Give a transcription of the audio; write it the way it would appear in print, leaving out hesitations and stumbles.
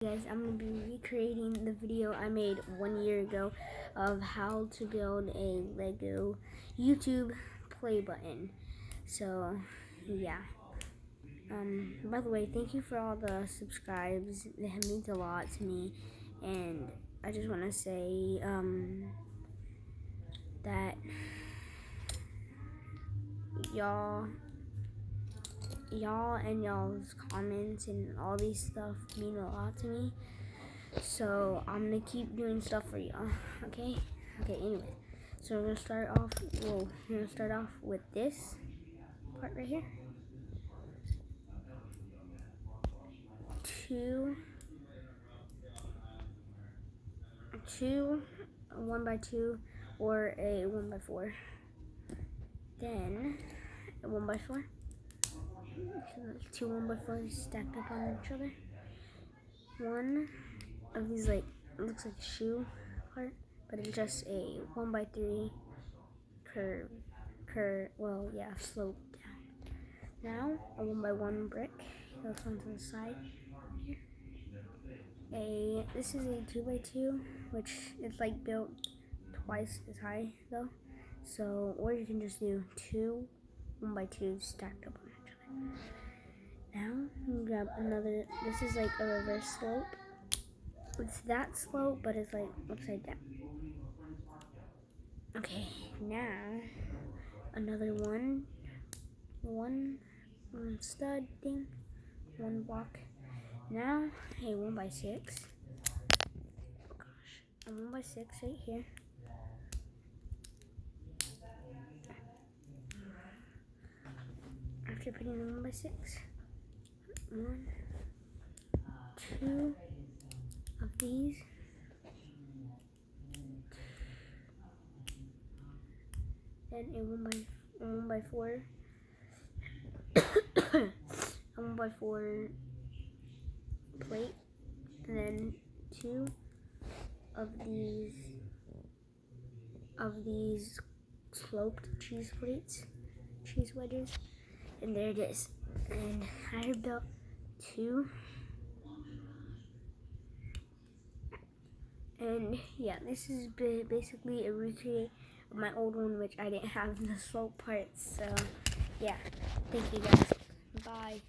Guys, I'm going to be recreating the video I made 1 year ago of how to build a Lego YouTube play button. So yeah, by the way, thank you for all the subscribes. It means a lot to me, and I just want to say that y'all and y'all's comments and all these stuff mean a lot to me. So I'm gonna keep doing stuff for y'all. Okay. Anyway, so we're gonna start off. We're gonna start off with this part right here. Two 1x2 or a 1x4. Then a 1x4. Two 1x4s stacked up on each other. One of these, like, it looks like a shoe part, but it's just a 1x3 slope down. Now a 1x1 brick goes onto the side here. This is a 2x2, which is like built twice as high though. So, or you can just do two 1x2s stacked up on each other. Now you grab another. This is like a reverse slope. It's that slope, but it's like upside down. Okay, now another one stud thing, one block. Now a 1x6. Oh gosh, a 1x6 right here. After putting the 1x6, 1, 2 of these. Then a 1x4 a 1x4 plate, and then two of these sloped cheese wedges, and there it is. And I built two, and yeah, this is basically a recreate of my old one, which I didn't have the slope parts. So yeah, thank you guys. Bye.